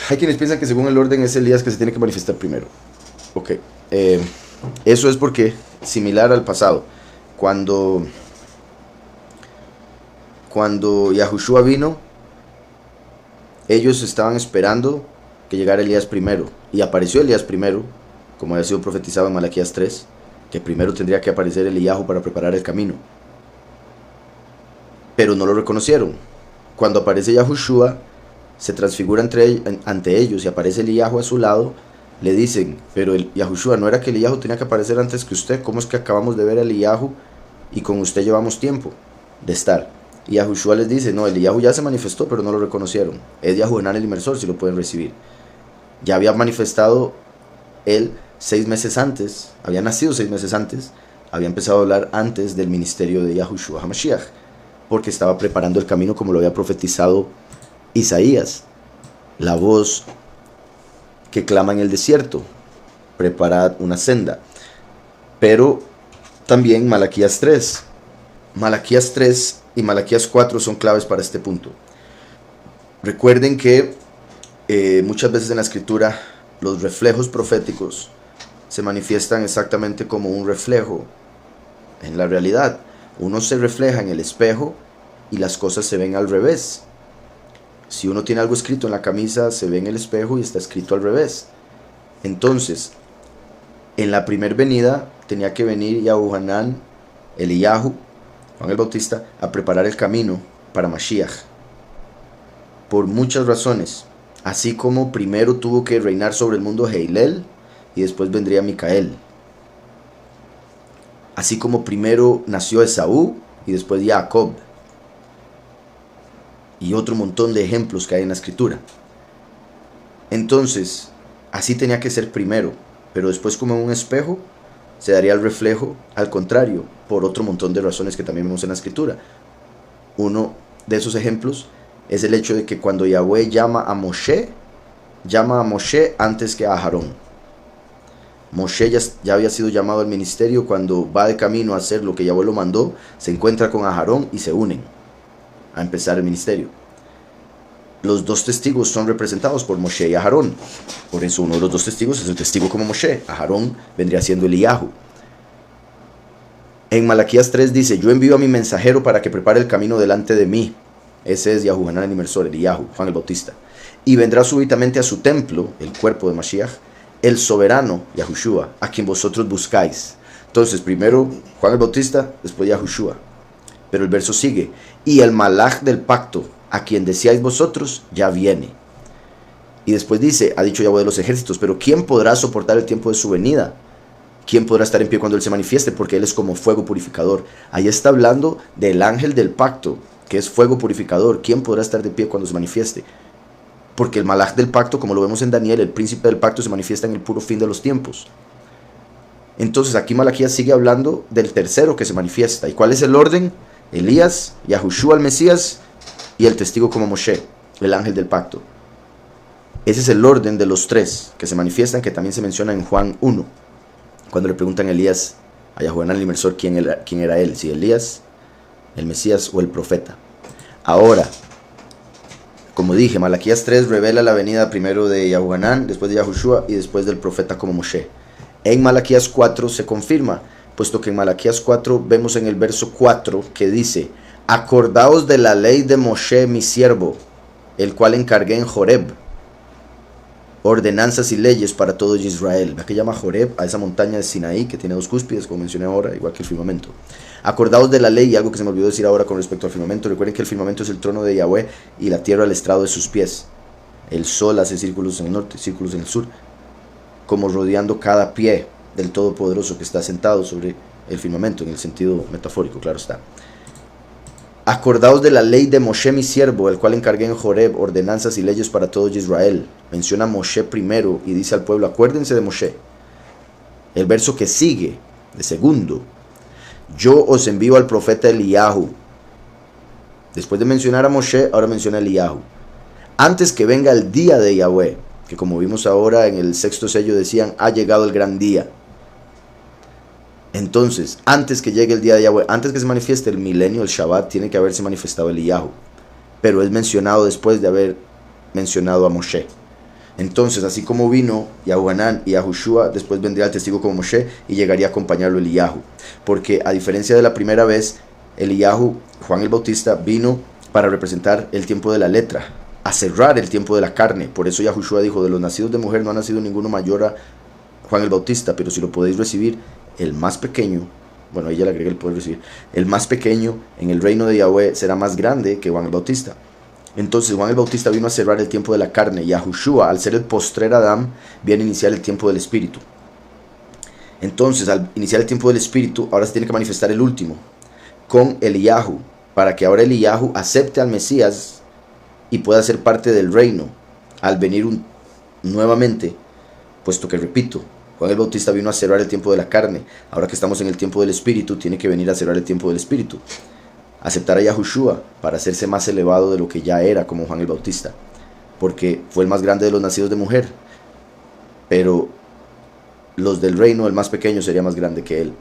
Hay quienes piensan que según el orden es Elías que se tiene que manifestar primero. Ok. Eso es porque, similar al pasado, cuando Yahushua vino, ellos estaban esperando que llegara Elías primero. Y apareció Elías primero, como había sido profetizado en Malaquías 3, que primero tendría que aparecer Eliyahu para preparar el camino. Pero no lo reconocieron. Cuando aparece Yahushua, se transfigura ante ellos y aparece Eliyahu a su lado, le dicen, pero Yahushua, ¿no era que Eliyahu tenía que aparecer antes que usted? ¿Cómo es que acabamos de ver a Eliyahu y con usted llevamos tiempo de estar? Y Yahushua les dice, no, Eliyahu ya se manifestó, pero no lo reconocieron. Es Yahuanán el Inmersor, si lo pueden recibir. Ya había manifestado él 6 meses antes, había nacido 6 meses antes, había empezado a hablar antes del ministerio de Yahushua HaMashiach, porque estaba preparando el camino como lo había profetizado Isaías, la voz que clama en el desierto, preparad una senda. Pero también Malaquías 3 y Malaquías 4 son claves para este punto. Recuerden que muchas veces en la escritura los reflejos proféticos se manifiestan exactamente como un reflejo en la realidad. Uno se refleja en el espejo y las cosas se ven al revés. Si uno tiene algo escrito en la camisa, se ve en el espejo y está escrito al revés. Entonces, en la primer venida tenía que venir Yahuanán, Eliyahu, Juan el Bautista, a preparar el camino para Mashiach. Por muchas razones. Así como primero tuvo que reinar sobre el mundo Heilel y después vendría Micael. Así como primero nació Esaú y después Jacob. Y otro montón de ejemplos que hay en la escritura. Entonces, así tenía que ser primero, pero después como en un espejo se daría el reflejo al contrario, por otro montón de razones que también vemos en la escritura. Uno de esos ejemplos es el hecho de que cuando Yahweh llama a Moshe antes que a Aarón. Moshe ya había sido llamado al ministerio. Cuando va de camino a hacer lo que Yahweh lo mandó, se encuentra con Aarón y se unen a empezar el ministerio. Los dos testigos son representados por Moshe y Aarón. Por eso uno de los dos testigos es el testigo como Moshe. Aarón vendría siendo Eliyahu. En Malaquías 3 dice, yo envío a mi mensajero para que prepare el camino delante de mí. Ese es Yahuanán el Inmersor, Eliyahu, Juan el Bautista. Y vendrá súbitamente a su templo, el cuerpo de Mashiach, el soberano, Yahushua, a quien vosotros buscáis. Entonces, primero Juan el Bautista, después Yahushua. Pero el verso sigue, y el malach del pacto, a quien deseáis vosotros, ya viene. Y después dice, ha dicho Yahweh de los ejércitos, pero ¿quién podrá soportar el tiempo de su venida? ¿Quién podrá estar en pie cuando Él se manifieste? Porque Él es como fuego purificador. Ahí está hablando del ángel del pacto, que es fuego purificador. ¿Quién podrá estar de pie cuando se manifieste? Porque el malach del pacto, como lo vemos en Daniel, el príncipe del pacto se manifiesta en el puro fin de los tiempos. Entonces aquí Malaquías sigue hablando del tercero que se manifiesta. ¿Y cuál es el orden? Elías, Yahushua el Mesías y el testigo como Moshe, el ángel del pacto. Ese es el orden de los tres que se manifiestan, que también se menciona en Juan 1, cuando le preguntan a Elías, a Yahuanán el Inmersor, quién era él, si Elías, el Mesías o el profeta. Ahora, como dije, Malaquías 3 revela la venida primero de Yahuanán, después de Yahushua y después del profeta como Moshe. En Malaquías 4 se confirma, puesto que en Malaquías 4 vemos en el verso 4 que dice, acordaos de la ley de Moshe mi siervo, el cual encargué en Joreb, ordenanzas y leyes para todo Israel. ¿A qué llama Joreb? A esa montaña de Sinaí que tiene 2 cúspides, como mencioné ahora, igual que el firmamento. Acordaos de la ley, y algo que se me olvidó decir ahora con respecto al firmamento. Recuerden que el firmamento es el trono de Yahweh y la tierra al estrado de sus pies. El sol hace círculos en el norte, círculos en el sur, como rodeando cada pie del Todopoderoso que está sentado sobre el firmamento, en el sentido metafórico, claro está. Acordaos de la ley de Moshe mi siervo, el cual encargué en Joreb, ordenanzas y leyes para todo Israel. Menciona a Moshe primero y dice al pueblo, acuérdense de Moshe. El verso que sigue, de segundo, yo os envío al profeta Eliyahu. Después de mencionar a Moshe, ahora menciona a Eliyahu. Antes que venga el día de Yahweh, que como vimos ahora en el 6º sello decían, ha llegado el gran día. Entonces, antes que llegue el día de Yahweh, antes que se manifieste el milenio, el Shabbat, tiene que haberse manifestado Eliyahu. Pero es mencionado después de haber mencionado a Moshe. Entonces, así como vino Yahuanán y Yahushua, después vendría el testigo como Moshe y llegaría a acompañarlo Eliyahu. Porque a diferencia de la primera vez, Eliyahu, Juan el Bautista, vino para representar el tiempo de la letra, a cerrar el tiempo de la carne. Por eso Yahushua dijo, de los nacidos de mujer no ha nacido ninguno mayor a Juan el Bautista, pero si lo podéis recibir, el más pequeño, bueno, ella le agrega el poder recibir, el más pequeño en el reino de Yahweh será más grande que Juan el Bautista. Entonces Juan el Bautista vino a cerrar el tiempo de la carne, y Yahushua, al ser el postrer Adán, viene a iniciar el tiempo del Espíritu. Entonces, al iniciar el tiempo del Espíritu, ahora se tiene que manifestar el último, con Eliyahu, para que ahora Eliyahu acepte al Mesías y pueda ser parte del reino, al venir nuevamente, puesto que, repito, Juan el Bautista vino a cerrar el tiempo de la carne. Ahora que estamos en el tiempo del Espíritu, tiene que venir a cerrar el tiempo del Espíritu. Aceptar a Yahushua para hacerse más elevado de lo que ya era como Juan el Bautista, porque fue el más grande de los nacidos de mujer, pero los del reino, el más pequeño, sería más grande que él.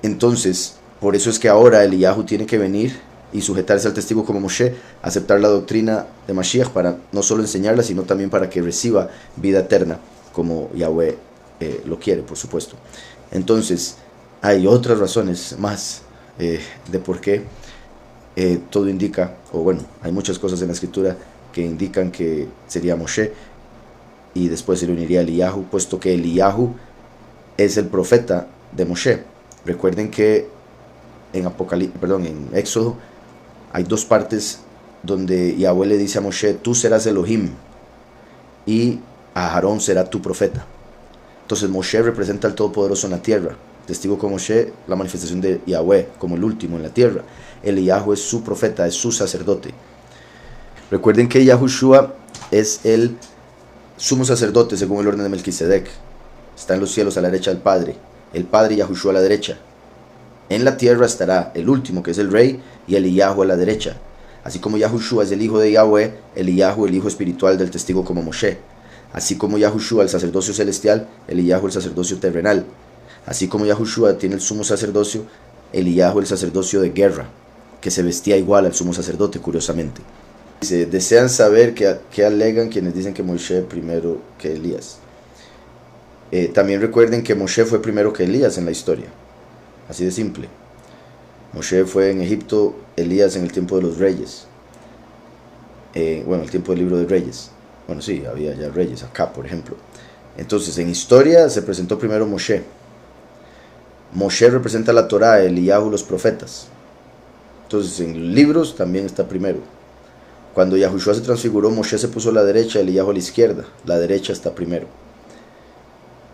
Entonces, por eso es que ahora Eliyahu tiene que venir y sujetarse al testigo como Moshe, aceptar la doctrina de Mashiach para no solo enseñarla, sino también para que reciba vida eterna, como Yahweh lo quiere, por supuesto. Entonces, hay otras razones más de por qué todo indica, o bueno, hay muchas cosas en la escritura que indican que sería Moshe y después se le uniría a Eliyahu, puesto que Eliyahu es el profeta de Moshe. Recuerden que en Éxodo hay dos partes donde Yahweh le dice a Moshe, tú serás Elohim y Aarón será tu profeta. Entonces Moshe representa al Todopoderoso en la tierra. Testigo como Moshe, la manifestación de Yahweh como el último en la tierra. Eliyahu es su profeta, es su sacerdote. Recuerden que Yahushua es el sumo sacerdote según el orden de Melquisedec. Está en los cielos a la derecha del Padre. El Padre y Yahushua a la derecha. En la tierra estará el último, que es el rey, y Eliyahu a la derecha. Así como Yahushua es el hijo de Yahweh, Eliyahu el hijo espiritual del testigo como Moshe. Así como Yahushua el sacerdocio celestial, Eliyahu el sacerdocio terrenal. Así como Yahushua tiene el sumo sacerdocio, Eliyahu el sacerdocio de guerra, que se vestía igual al sumo sacerdote, curiosamente. Dice, desean saber qué alegan quienes dicen que Moshe primero que Elías. También recuerden que Moshe fue primero que Elías en la historia. Así de simple. Moshe fue en Egipto, Elías en el tiempo de los reyes. El tiempo del libro de reyes. Bueno, sí, había ya reyes acá, por ejemplo. Entonces, en historia se presentó primero Moshe. Moshe representa la Torá, Eliyahu los profetas. Entonces, en libros también está primero. Cuando Yahushua se transfiguró, Moshe se puso a la derecha, Eliyahu a la izquierda. La derecha está primero.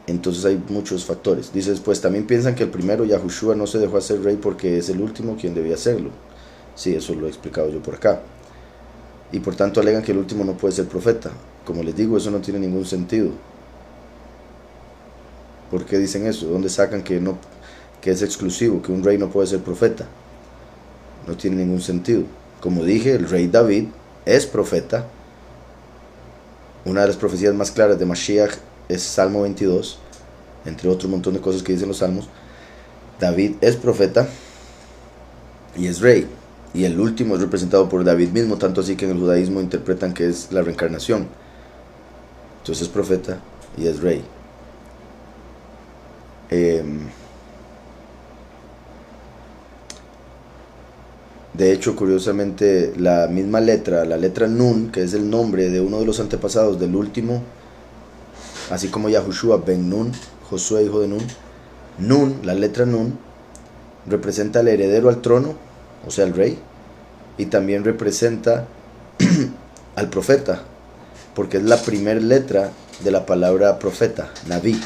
Entonces hay muchos factores. Dice después, también piensan que el primero, Yahushua, no se dejó hacer rey porque es el último quien debía hacerlo. Sí, eso lo he explicado yo por acá. Y por tanto alegan que el último no puede ser profeta. Como les digo, eso no tiene ningún sentido. ¿Por qué dicen eso? ¿Dónde sacan que es exclusivo, que un rey no puede ser profeta? No tiene ningún sentido. Como dije, el rey David es profeta. Una de las profecías más claras de Mashiach es Salmo 22, entre otro montón de cosas que dicen los salmos. David es profeta y es rey, y el último es representado por David mismo, tanto así que en el judaísmo interpretan que es la reencarnación. Entonces es profeta y es rey. De hecho, curiosamente, la misma letra, la letra Nun, que es el nombre de uno de los antepasados del último, así como Yahushua ben Nun, Josué hijo de Nun, Nun, la letra Nun, representa al heredero al trono, o sea, el rey, y también representa al profeta, porque es la primera letra de la palabra profeta, Naví.